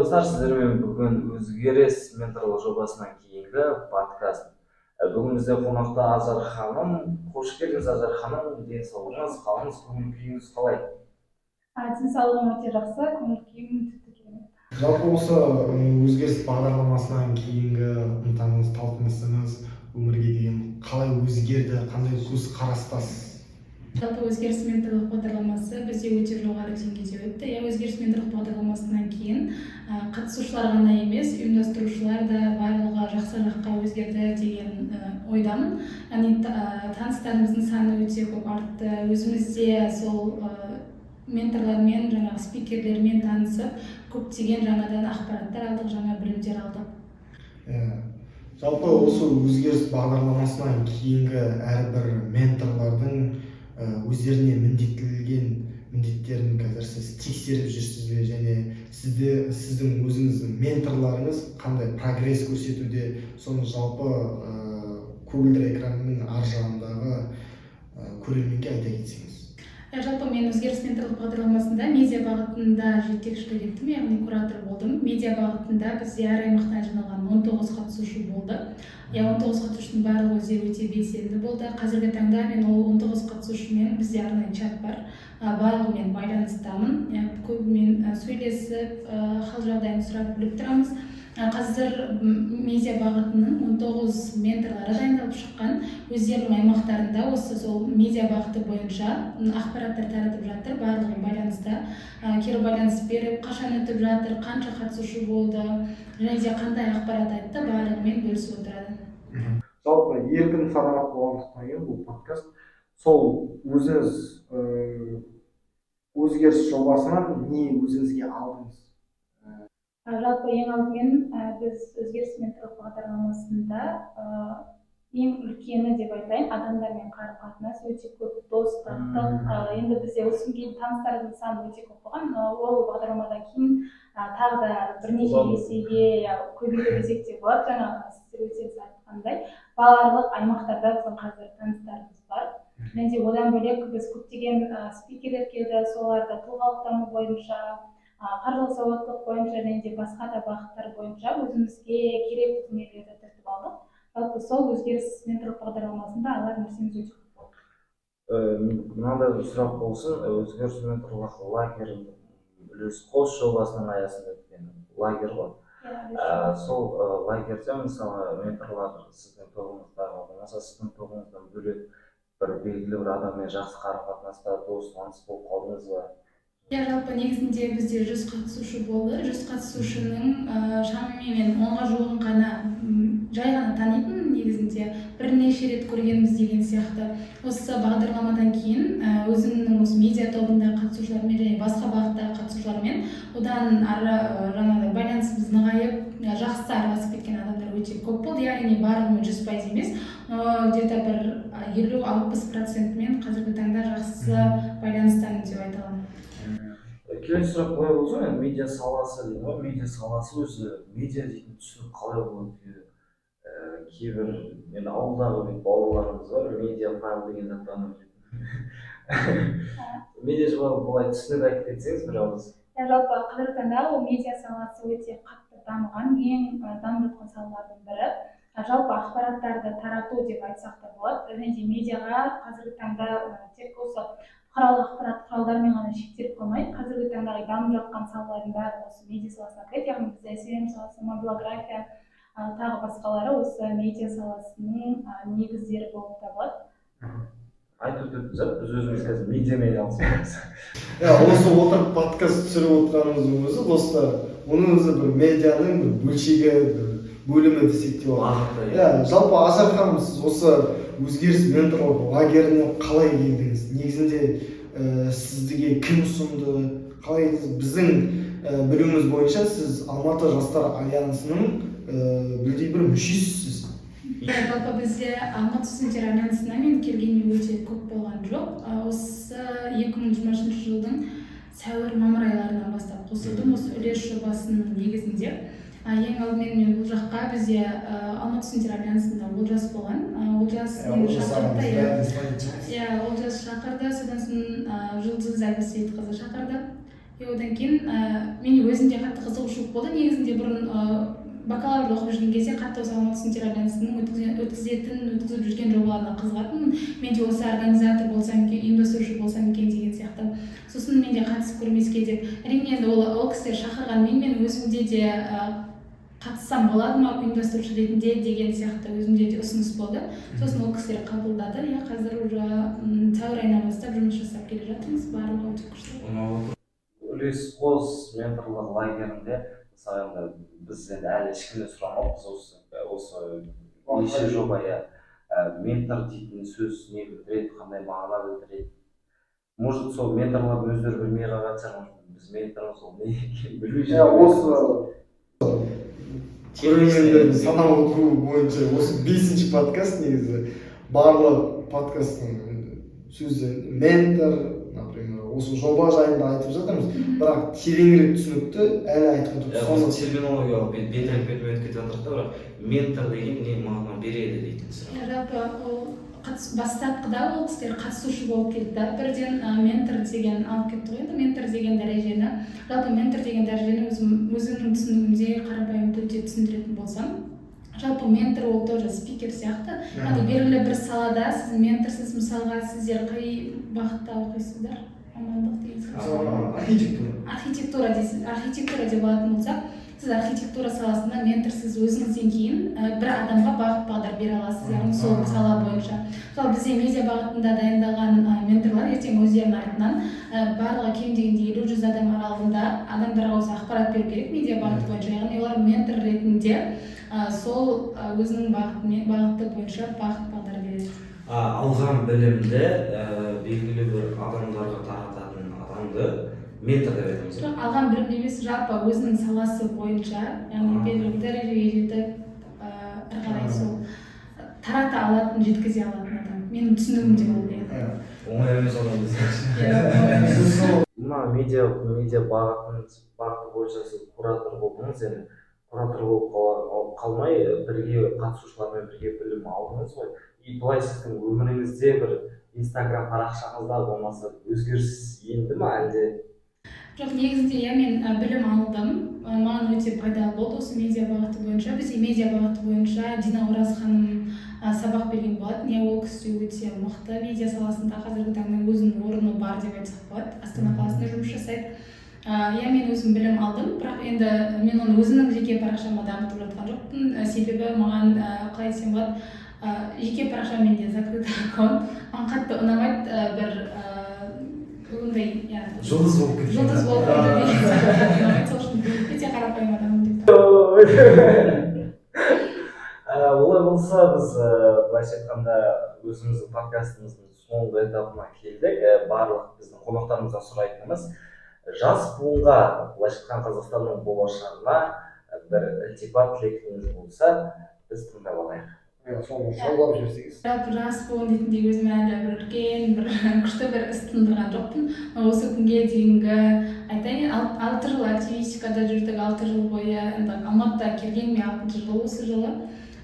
достар, сіздермен бүгін өзгеріс менторлық жобасынан кейінгі подкаст. Бүгін бізде қонақта Ажар ханым. Қош келдіңіз, Ажар ханым. Денсаулығыңыз, қалыңыз, көңіл күйіңіз қалай? Денсаулығым өте жақсы, көңіл күйім тіпті керемет. Жалпы осы өзгеріс бағдарламасынан кейінгі ынтаңыз, талпынысыңыз өмірге деген қалай өзгерді, қандай көзқарастасыз? Жалпы өзгеріс менторлық бағдарламасы бізде өте жоғары деңгейде өтті. Өзгеріс менторлық бағдарламасынан кейін қатысушылар ғана емес, ұйымдастырушылар да барлығы жақсы жаққа өзгерді деген ойдамын. Яғни таныстарымыздың саны өте көп артты. Өзіміз де сол менторлармен, жаңағы спикерлермен танысып, көптеген жаңадан ақпараттар алдық, жаңа білімдер алдық. Жалпы осы өзгеріс бағдарламасынан кейінгі әрбір менторлардың өздеріне міндеттелген міндеттерін қазір сіз тексеріп жүрсіз бе, және сіздің өзіңіздің менторларыңыз қандай прогресс көрсетуде, соны жалпы көгілдір экранның ар жағындағы көрерменге айта кетсеңіз. Жалпы мен өзгеріс менторлық бағдарламасында медиа бағытында жетекшілік еттім, яғни куратор болдым. Медиа бағытында бізде әр аймақтан жиналған 19 қатысушы болды. 19 қатысушының барлығы өте белсенді болды. Қазіргі таңда мен ол 19 қатысушымен бізде арнайы чат бар. Барлығымен байланыстамын. Көбімен сөйлесіп, хал жағдайын сұрап біліп тұрамыз. Қазір медиа бағытының 19 менторлары дайындалып шыққан, өздерінің аймақтарында осы сол медиа бағыты бойынша ақпараттар таратып жатыр, барлығы байланыста. Кері байланыс беріп, қашан өтіп жатыр, қанша қатысушы болды, және де қандай ақпарат айтты, барлығымен бөлісіп отырады. Жалпы еркін формат болғандықтан кейін бұл подкаст сол өзіңіз өзгеріс жобасынан не өзіңізге алдыңыз? Жалпы ең алдымен біз өзгеріс менторлық бағдарламасында ең үлкені деп айтайын, адамдармен қарым-қатынас өте көп, достықтық. Енді бізде осыдан кейін таныстардың саны өте көп болған. Ол бағдарламадан кейін тағы да бірнеше есеге көбеюі десек те болады. Жаңағы сіздер өздеріңіз айтқандай, барлық аймақтарда біздің қазір таныстарымыз бар. Және де одан бөлек біз көптеген спикерлер келді, соларда тұлғалық даму бойынша, қаржылық сауаттылық бойынша, және де басқа да бағыттар бойынша өзімізге керекті дүниелерді тартып алдық. Жалпы сол өзгеріс менторлық бағдарламасында алар нәрсеміз өте көп болды. Мынандай бір сұрақ болсын, өзгеріс менторлық лагерь үлес қос жобасының аясында өткен лагерь ғой. Сол лагерьде мысалы менторлар сіздің тобыңыздағы болмаса сіздің тобыңыздан бөлек бір белгілі бір адаммен жақсы қарым-қатынаста дос таныс болып қалдыңыз ба? Жалпы негізінде бізде 100 қатысушы болды. 100 қатысушының шамамен 10-ға жуығын ғана жай ғана танитын, негізінде бірнеше рет көргенбіз деген сияқты. Осы бағдарламадан кейін өзімнің осы медиа тобында қатысушылармен және басқа бағыттағы қатысушылармен одан ары жаңағыдай байланысымыз нығайып, жақсы араласып кеткен адамдар өте көп болды. Яғни барлығымен 100% емес, где-то бір 50-60%-мен қазіргі таңда жақсы байланыстамын деп айта аламын. Келесі сұрақ былай болса, медиа саласы дейді ғой, медиа саласы өзі медиа дейтін түсінік қалай болады? Кейбір енді ауылдағы бауырларымыз бар, медиа файл деген заттан медиа жайлы былай түсінік айтып кетсеңіз бір ауыз. Жалпы қазіргі таңда ол медиа саласы өте қатты дамыған, ең дамып жатқан салалардың бірі. Жалпы ақпараттарды тарату деп айтсақ та болады. Және де медиаға қазіргі таңда тек осы бұқаралық ақпарат құралдарымен ғана шектеліп қоймайды. Қазіргі таңдағы дамып жатқан салалардың бәрі осы медиа саласына кіреді. Яғни бізде SEM саласы, мобилография, тағы басқалары осы медиа саласының негіздері болып табылады. Айтып өтіппіз, біз өзіміз қазір медиамен айналысамыз. Осы отырып подкаст түсіріп отырғанымыздың өзі, достар, оның өзі бір медианың бір бөлшегі, бөлімі десек те болады. Жалпы Ажар ханым, сіз осы өзгеріс менторлық лагеріне қалай келдіңіз? Негізінде сізге кім ұсынды? Қалай біздің білуіміз бойынша сіз Алматы Жастар Альянсының білдей бір мүшесісіз. Жалпы бізде Алматы студенттер альянсына мен келгенде өте көп болған жоқ. Осы 2023 жылдың сәуір-мамыр айларынан бастап қосылдым осы үлес жобасының негізінде. Ең алдымен мен бұл жаққа бізде Алматы студенттер альянсында Олжас болған. Олжас шақырды, содан соң Жұлдыз Әлбісейітқызы шақырды. одан кейін мен өзімде қатты қызығушылық болды. Негізінде бұрын бакалаврда оқып жүрген кезде қатты осы Алматы студенттер альянсының өткізіп жүрген жобаларына қызығатынмын. Мен де осы организатор болсам екен, ұйымдастырушы болсам екен деген сияқты. Сосын мен де қатысып көрмеске деп. Әрине енді ол кісілер шақырғанмен мен өзімде де қатыссам болады ма ұйымдастырушы ретінде деген сияқты өзімде де ұсыныс болды. Сосын ол кісілер қабылдады. Қазір уже сәуір айынан бастап жұмыс жасап келе жатырмыз. Барлығы өте күшті. Үлес қос менторлық лагерінде мысалы біз енді әлі ешкімнен сұрамаппыз осы неше жоба ментор дейтін сөз не білдіреді, қандай мағына білдіреді. Может сол менторлар өздері білмей қалған шығар, біз ментормыз ол не екенін білмей жүрген. Осы көрермендердің санап отыру бойынша осы 5-ші подкаст негізі барлық подкасттың сөзі ментор, например, осы жоба жайында айтып жатырмыз, бірақ тереңірек түсінікті әлі айтып отырмыз. Осы терминологиялық бетірек өтіп жатыр да, бірақ ментор деген не мағына береді дейтін сұрақ. Жалпы ол бастапқыда ол кісілер қатысушы болып келді. Бірден ментор деген алып кетті ғой. Ментор деген дәрежені, жалпы ментор деген дәрежені өзімнің түсінігімде қарапайым түрде түсіндіретін болсам, жалпы ментор ол тоже спикер сияқты. Яғни белгілі бір салада сіз менторсыз, мысалға сіздер қай бағытта оқисыздар? Мамандық дейсіз. Архитектура деп алатын болсақ, сіз архитектура саласында менторсыз өзіңізден кейін бір адамға бағыт бағдар бере аласыз, яғни сол сала бойынша. Мысалы бізде медиа бағытында дайындалған менторлар ертең өздерінің артынан барлығы кем дегенде 50-100 адам аралығында адамдарға осы ақпарат беру керек медиа бағыты бойынша, яғни олар ментор ретінде сол өзінің бағыты бойынша бағыт бағдар береді. Алған білімді белгілі бір адамдарға тарататын адамды ментор деп айтамыз. Алған білім емес, жалпы өзінің саласы бойынша, яғни белгілі дәрежеге жетіп әрі қарай сол тарата алатын, жеткізе алатын адам. Менің түсінігімде ол дейді. Оңай емес адам десеңізші. Мына медиа бағыты бойынша сіз куратор болдыңыз, енді куратор болып қалмай бірге қатысушылармен бірге білім алдыңыз ғой. И былай сіздің өміріңізде бір Инстаграм парақшаңызда болмаса өзгеріс енді ма әлде? Жоқ, негізінде мен білім алдым. Маған өте пайдалы болды осы медиа бағыты бойынша. Бізде медиа бағыты бойынша Дина Ораз ханым сабақ берген болатын. Ол кісі өте мықты медиа саласында қазіргі таңда өзінің орны бар деп айтсақ болады. Астана қаласында жұмыс жасайды. Мен өзім білім алдым, бірақ енді мен оны өзімнің жеке парақшама дамытып жатқан жоқпын. Себебі маған қалай айтсам болады, жеке парақша менде закрытый аккаунт. Маған қатты ұнамайды бір ондай Жұлдыз болып кеткен. Жұлдыз болып кеткен. Сол үшін өте қарапайым адаммын деп. Олай болса біз былайша айтқанда өзіміздің подкастымыздың соңғы этапына келдік. Барлық біздің қонақтарымыздан сұрайтынымыз жас буынға, былайша айтқан Қазақстанның болашағына бір ілтипат тілектіңіз болса, біз тыңдап алайық. Соны жолдап жіберсеңіз. Жалпы жас буын ретінде өзім әлі бір үлкен, күшті бір іс тындырған жоқпын. Осы күнге дейінгі айтайын, 6 жыл активистикада жүрдік, 6 жыл бойы. Алматыда келгенме 6-шы жыл осы жылы.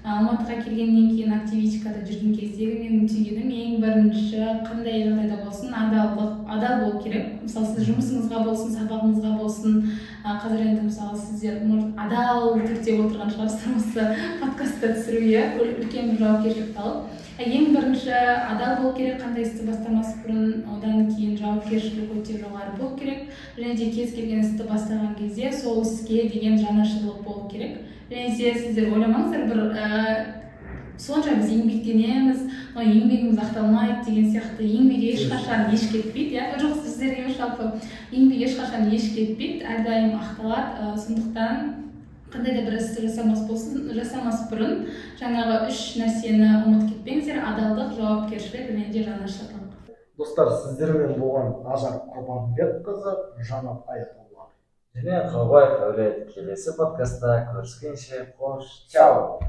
Алматыға келгеннен кейін активистикада жүрген кездегі менің түйгенім ең бірінші қандай жағдайда болсын адал болу керек. Мысалы сіз жұмысыңызға болсын, сабағыңызға болсын, қазір енді мысалы сіздер адал түрде отырған шығарсыздар осы подкастты түсіруге үлкен бір жауапкершілікті алып. Ең бірінші адал болу керек, қандай істі бастамас бұрын, одан кейін жауапкершілік өте жоғары болу керек. Және де кез келген істі бастаған кезде сол іске деген жанашырлық болу керек. Және де сіздер ойламаңыздар бір сонша біз еңбектенеміз, еңбегіміз ақталмайды деген сияқты. Еңбек ешқашан еш кетпейді, жоқ сіздерге жалпы еңбек ешқашан еш кетпейді, әрдайым ақталады. Сондықтан қандай да бір істі жасамас бұрын жаңағы 3 нәрсені ұмытып кетпеңіздер: адалдық, жауапкершілік және де жанашырлық. Достар, сіздермен болған Ажар Құрбанбекқызы, Жанат Аятолла Және Қалбаев Әулет, келесі подкастта көріскенше қош, чао!